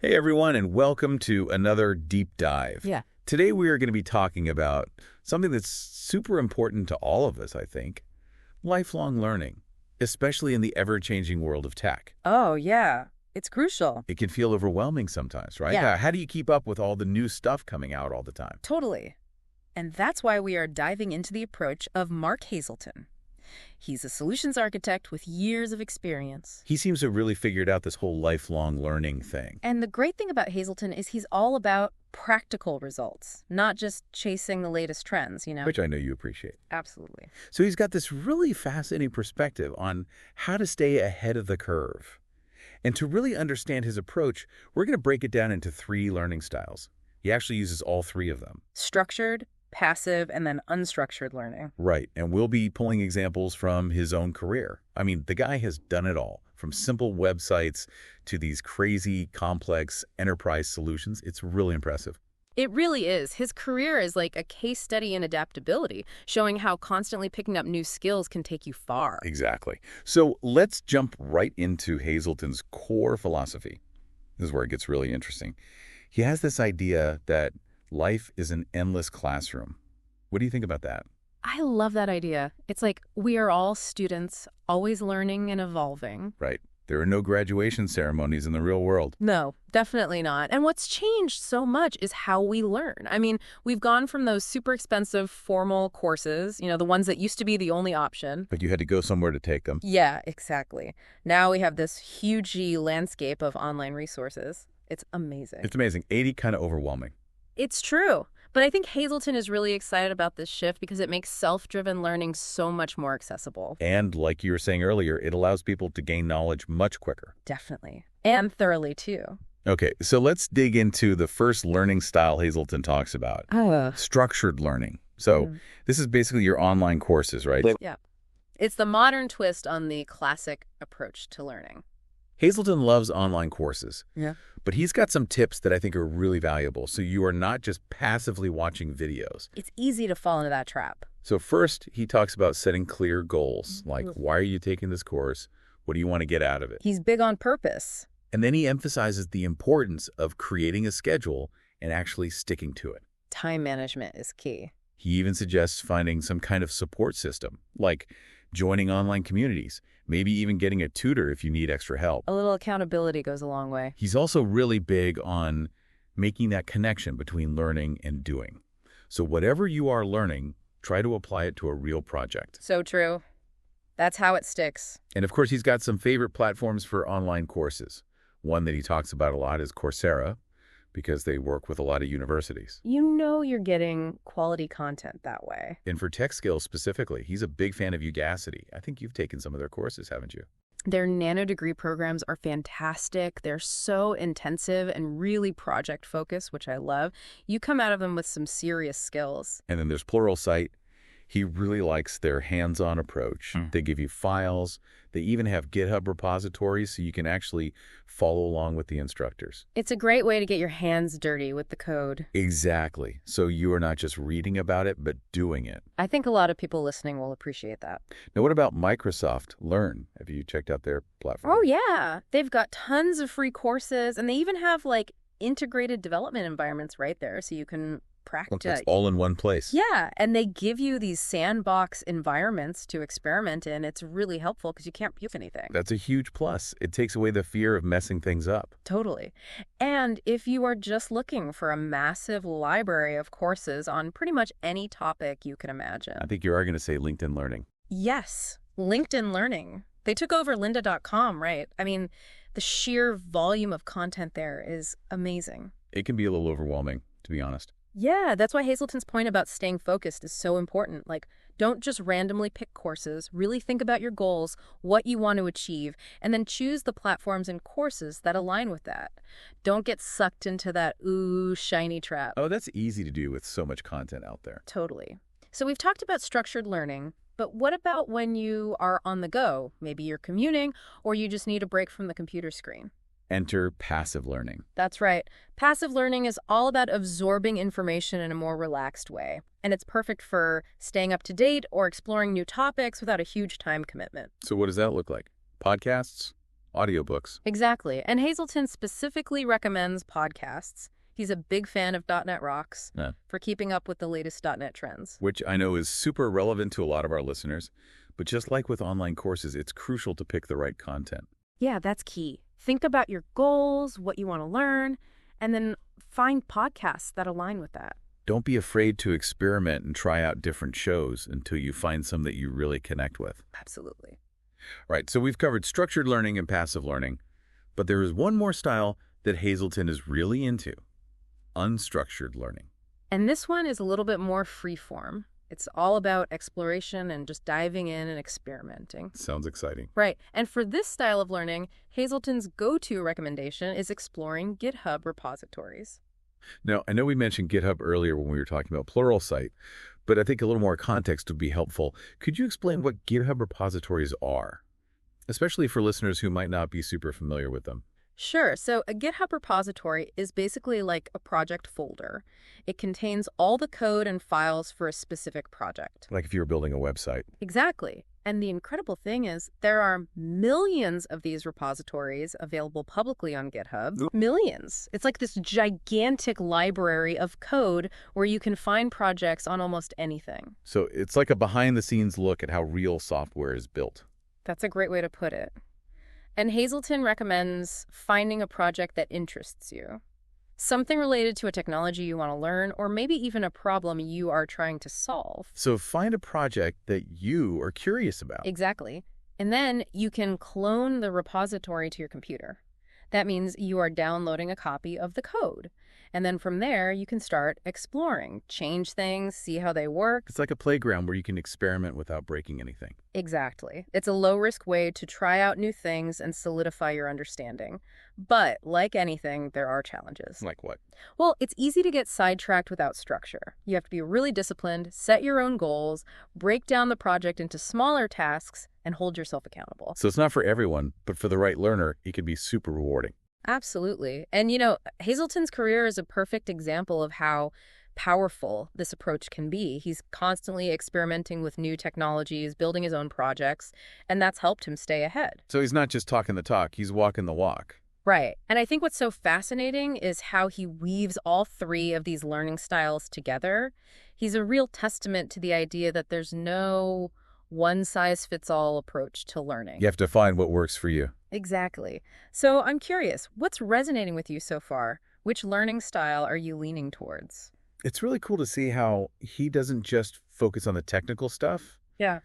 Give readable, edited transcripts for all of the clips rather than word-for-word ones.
Hey everyone, and welcome to another deep dive. Yeah. Today we are going to be talking about something that's super important to all of us, I think. Lifelong learning, especially in the ever-changing world of tech. Oh, yeah. It's crucial. It can feel overwhelming sometimes, right? Yeah. How do you keep up with all the new stuff coming out all the time? Totally. And that's why we are diving into the approach of Mark Hazleton. He's a solutions architect with years of experience. He seems to have really figured out this whole lifelong learning thing. And the great thing about Hazleton is he's all about practical results, not just chasing the latest trends, Which I know you appreciate. Absolutely. So he's got this really fascinating perspective on how to stay ahead of the curve. And to really understand his approach, we're going to break it down into 3 learning styles. He actually uses all 3 of them. Structured, passive, and then unstructured learning. Right, and we'll be pulling examples from his own career. I mean, the guy has done it all, from simple websites to these crazy, complex enterprise solutions. It's really impressive. It really is. His career is like a case study in adaptability, showing how constantly picking up new skills can take you far. Exactly. So let's jump right into Hazleton's core philosophy. This is where it gets really interesting. He has this idea that life is an endless classroom. What do you think about that? I love that idea. It's like we are all students, always learning and evolving. Right. There are no graduation ceremonies in the real world. No, definitely not. And what's changed so much is how we learn. I mean, we've gone from those super expensive formal courses, the ones that used to be the only option. But you had to go somewhere to take them. Yeah, exactly. Now we have this huge landscape of online resources. It's amazing. It's amazing. 80 kind of overwhelming. It's true. But I think Hazleton is really excited about this shift because it makes self-driven learning so much more accessible. And like you were saying earlier, it allows people to gain knowledge much quicker. Definitely. And thoroughly, too. Okay, so let's dig into the first learning style Hazleton talks about. Structured learning. So this is basically your online courses, right? Yeah. It's the modern twist on the classic approach to learning. Hazleton loves online courses. Yeah. But he's got some tips that I think are really valuable, so you are not just passively watching videos. It's easy to fall into that trap. So first, he talks about setting clear goals, like why are you taking this course? What do you want to get out of it? He's big on purpose. And then he emphasizes the importance of creating a schedule and actually sticking to it. Time management is key. He even suggests finding some kind of support system, like joining online communities, maybe even getting a tutor if you need extra help. A little accountability goes a long way. He's also really big on making that connection between learning and doing. So whatever you are learning, try to apply it to a real project. So true. That's how it sticks. And of course, he's got some favorite platforms for online courses. One that he talks about a lot is Coursera, because they work with a lot of universities. You're getting quality content that way. And for tech skills specifically, he's a big fan of Udacity. I think you've taken some of their courses, haven't you? Their nano-degree programs are fantastic. They're so intensive and really project-focused, which I love. You come out of them with some serious skills. And then there's Pluralsight. He really likes their hands-on approach. They give you files. They even have GitHub repositories so you can actually follow along with the instructors. It's a great way to get your hands dirty with the code. Exactly. So you are not just reading about it, but doing it. I think a lot of people listening will appreciate that. Now, what about Microsoft Learn? Have you checked out their platform? Oh, yeah. They've got tons of free courses, and they even have, integrated development environments right there so you can practice. It's all in one place. Yeah, and they give you these sandbox environments to experiment in. It's really helpful because you can't puke anything. That's a huge plus. It takes away the fear of messing things up. Totally. And if you are just looking for a massive library of courses on pretty much any topic you can imagine. I think you are going to say LinkedIn Learning. Yes, LinkedIn Learning. They took over lynda.com, right? I mean, the sheer volume of content there is amazing. It can be a little overwhelming, to be honest. Yeah, that's why Hazleton's point about staying focused is so important. Don't just randomly pick courses. Really think about your goals, what you want to achieve, and then choose the platforms and courses that align with that. Don't get sucked into that, shiny trap. Oh, that's easy to do with so much content out there. Totally. So we've talked about structured learning, but what about when you are on the go? Maybe you're commuting, or you just need a break from the computer screen. Enter passive learning. That's right. Passive learning is all about absorbing information in a more relaxed way. And it's perfect for staying up to date or exploring new topics without a huge time commitment. So what does that look like? Podcasts? audiobooks. Exactly. And Hazleton specifically recommends podcasts. He's a big fan of .NET Rocks Yeah. for keeping up with the latest .NET trends. Which I know is super relevant to a lot of our listeners. But just like with online courses, it's crucial to pick the right content. Yeah, that's key. Think about your goals, what you want to learn, and then find podcasts that align with that. Don't be afraid to experiment and try out different shows until you find some that you really connect with. Absolutely. Right, so we've covered structured learning and passive learning, but there is one more style that Hazleton is really into: unstructured learning. And this one is a little bit more free-form. It's all about exploration and just diving in and experimenting. Sounds exciting. Right. And for this style of learning, Hazleton's go-to recommendation is exploring GitHub repositories. Now, I know we mentioned GitHub earlier when we were talking about Pluralsight, but I think a little more context would be helpful. Could you explain what GitHub repositories are, especially for listeners who might not be super familiar with them? Sure. So a GitHub repository is basically like a project folder. It contains all the code and files for a specific project. Like if you were building a website. Exactly. And the incredible thing is there are millions of these repositories available publicly on GitHub. Millions. It's like this gigantic library of code where you can find projects on almost anything. So it's like a behind-the-scenes look at how real software is built. That's a great way to put it. And Hazleton recommends finding a project that interests you. Something related to a technology you want to learn, or maybe even a problem you are trying to solve. So find a project that you are curious about. Exactly. And then you can clone the repository to your computer. That means you are downloading a copy of the code. And then from there, you can start exploring, change things, see how they work. It's like a playground where you can experiment without breaking anything. Exactly. It's a low-risk way to try out new things and solidify your understanding. But like anything, there are challenges. Like what? Well, it's easy to get sidetracked without structure. You have to be really disciplined, set your own goals, break down the project into smaller tasks, and hold yourself accountable. So it's not for everyone, but for the right learner, it can be super rewarding. Absolutely. And, Hazleton's career is a perfect example of how powerful this approach can be. He's constantly experimenting with new technologies, building his own projects, and that's helped him stay ahead. So he's not just talking the talk, he's walking the walk. Right. And I think what's so fascinating is how he weaves all three of these learning styles together. He's a real testament to the idea that there's no one-size-fits-all approach to learning. You have to find what works for you. Exactly. So I'm curious, what's resonating with you so far? Which learning style are you leaning towards? It's really cool to see how he doesn't just focus on the technical stuff. Yeah.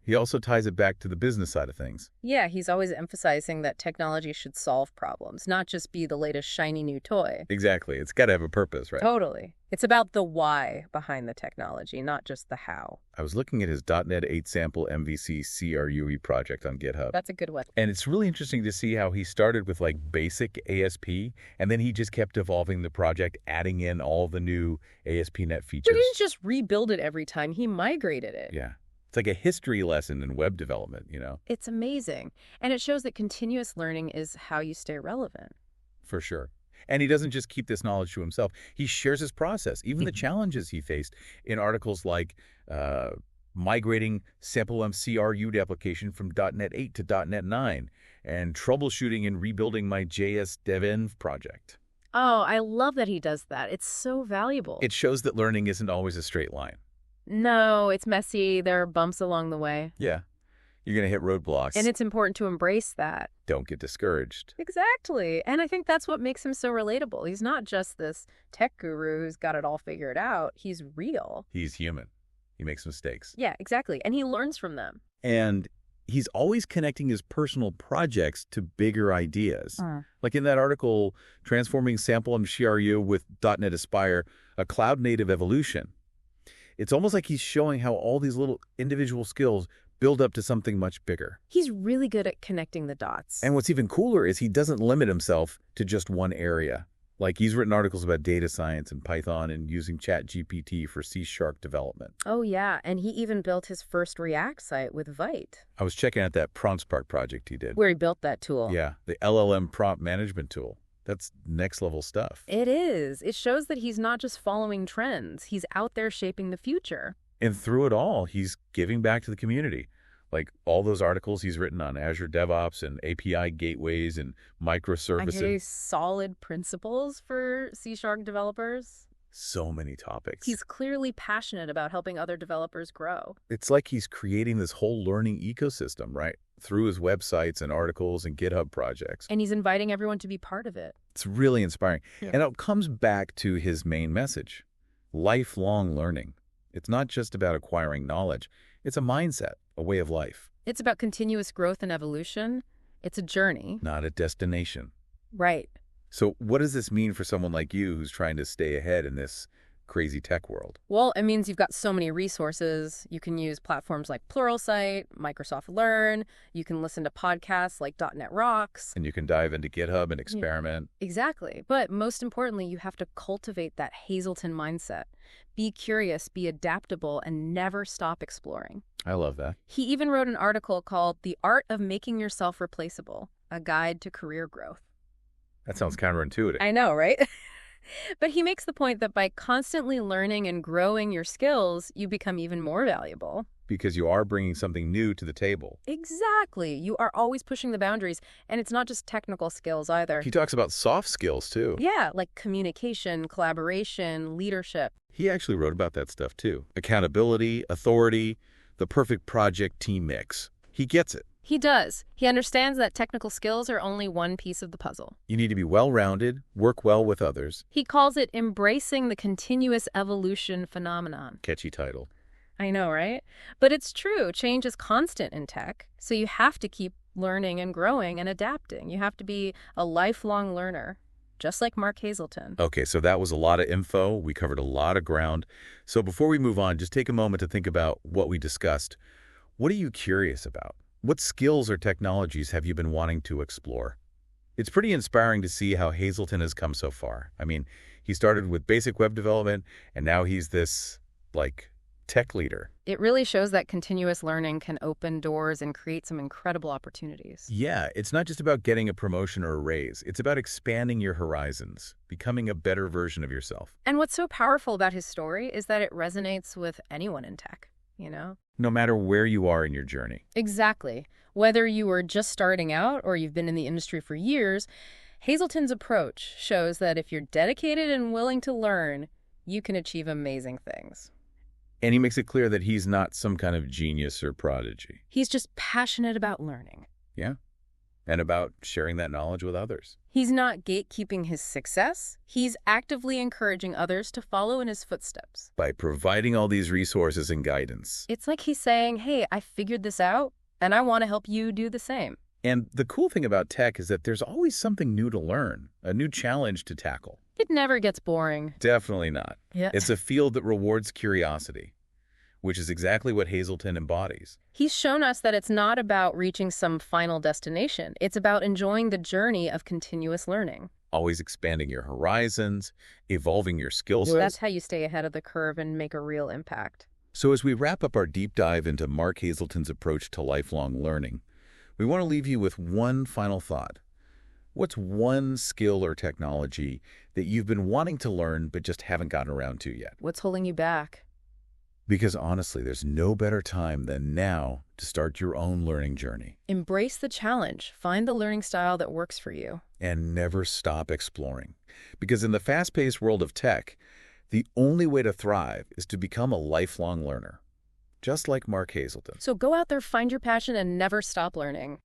He also ties it back to the business side of things. Yeah, he's always emphasizing that technology should solve problems, not just be the latest shiny new toy. Exactly. It's got to have a purpose, right? Totally. It's about the why behind the technology, not just the how. I was looking at his .NET 8 sample MVC CRUE project on GitHub. That's a good one. And it's really interesting to see how he started with like basic ASP, and then he just kept evolving the project, adding in all the new ASP.NET features. He didn't just rebuild it every time, he migrated it. Yeah. It's like a history lesson in web development, It's amazing. And it shows that continuous learning is how you stay relevant. For sure. And he doesn't just keep this knowledge to himself. He shares his process, even the challenges he faced in articles like migrating sample CRU'd application from .NET 8 to .NET 9 and troubleshooting and rebuilding my JS dev-env project. Oh, I love that he does that. It's so valuable. It shows that learning isn't always a straight line. No, it's messy. There are bumps along the way. Yeah. You're going to hit roadblocks. And it's important to embrace that. Don't get discouraged. Exactly. And I think that's what makes him so relatable. He's not just this tech guru who's got it all figured out. He's real. He's human. He makes mistakes. Yeah, exactly. And he learns from them. And he's always connecting his personal projects to bigger ideas. Like in that article, Transforming Sample CRU with .NET Aspire, a cloud-native evolution. It's almost like he's showing how all these little individual skills build up to something much bigger. He's really good at connecting the dots. And what's even cooler is he doesn't limit himself to just one area. Like he's written articles about data science and Python and using ChatGPT for C# development. Oh, yeah. And he even built his first React site with Vite. I was checking out that PromptSpark project he did. Where he built that tool. Yeah, the LLM prompt management tool. That's next level stuff. It is. It shows that he's not just following trends. He's out there shaping the future. And through it all, he's giving back to the community, Like all those articles he's written on Azure DevOps and API gateways and I microservices. hear solid principles for C# developers. So many topics. He's clearly passionate about helping other developers grow. It's like he's creating this whole learning ecosystem, right? Through his websites and articles and GitHub projects. And he's inviting everyone to be part of it. It's really inspiring. Yeah. And it comes back to his main message, lifelong learning. It's not just about acquiring knowledge. It's a mindset, a way of life. It's about continuous growth and evolution. It's a journey. Not a destination. Right. So what does this mean for someone like you who's trying to stay ahead in this crazy tech world? Well, it means you've got so many resources. You can use platforms like Pluralsight, Microsoft Learn. You can listen to podcasts like .NET Rocks. And you can dive into GitHub and experiment. Exactly. But most importantly, you have to cultivate that Hazleton mindset. Be curious, be adaptable, and never stop exploring. I love that. He even wrote an article called The Art of Making Yourself Replaceable, a guide to career growth. That sounds counterintuitive. I know, right? But he makes the point that by constantly learning and growing your skills, you become even more valuable. Because you are bringing something new to the table. Exactly. You are always pushing the boundaries, and it's not just technical skills either. He talks about soft skills, too. Yeah, like communication, collaboration, leadership. He actually wrote about that stuff, too. Accountability, authority, the perfect project team mix. He gets it. He does. He understands that technical skills are only one piece of the puzzle. You need to be well-rounded, work well with others. He calls it embracing the continuous evolution phenomenon. Catchy title. I know, right? But it's true. Change is constant in tech, so you have to keep learning and growing and adapting. You have to be a lifelong learner, just like Mark Hazleton. Okay, so that was a lot of info. We covered a lot of ground. So before we move on, just take a moment to think about what we discussed. What are you curious about? What skills or technologies have you been wanting to explore? It's pretty inspiring to see how Hazleton has come so far. I mean, he started with basic web development, and now he's this, tech leader. It really shows that continuous learning can open doors and create some incredible opportunities. Yeah, it's not just about getting a promotion or a raise. It's about expanding your horizons, becoming a better version of yourself. And what's so powerful about his story is that it resonates with anyone in tech, you know? No matter where you are in your journey. Exactly. Whether you are just starting out or you've been in the industry for years, Hazleton's approach shows that if you're dedicated and willing to learn, you can achieve amazing things. And he makes it clear that he's not some kind of genius or prodigy. He's just passionate about learning. Yeah. And about sharing that knowledge with others. He's not gatekeeping his success. He's actively encouraging others to follow in his footsteps. By providing all these resources and guidance. It's like he's saying, hey, I figured this out, and I want to help you do the same. And the cool thing about tech is that there's always something new to learn, a new challenge to tackle. It never gets boring. Definitely not. Yeah. It's a field that rewards curiosity, which is exactly what Hazleton embodies. He's shown us that it's not about reaching some final destination. It's about enjoying the journey of continuous learning. Always expanding your horizons, evolving your skill sets. That's how you stay ahead of the curve and make a real impact. So as we wrap up our deep dive into Mark Hazleton's approach to lifelong learning, we want to leave you with one final thought. What's one skill or technology that you've been wanting to learn but just haven't gotten around to yet? What's holding you back? Because honestly, there's no better time than now to start your own learning journey. Embrace the challenge. Find the learning style that works for you. And never stop exploring. Because in the fast-paced world of tech, the only way to thrive is to become a lifelong learner. Just like Mark Hazleton. So go out there, find your passion, and never stop learning.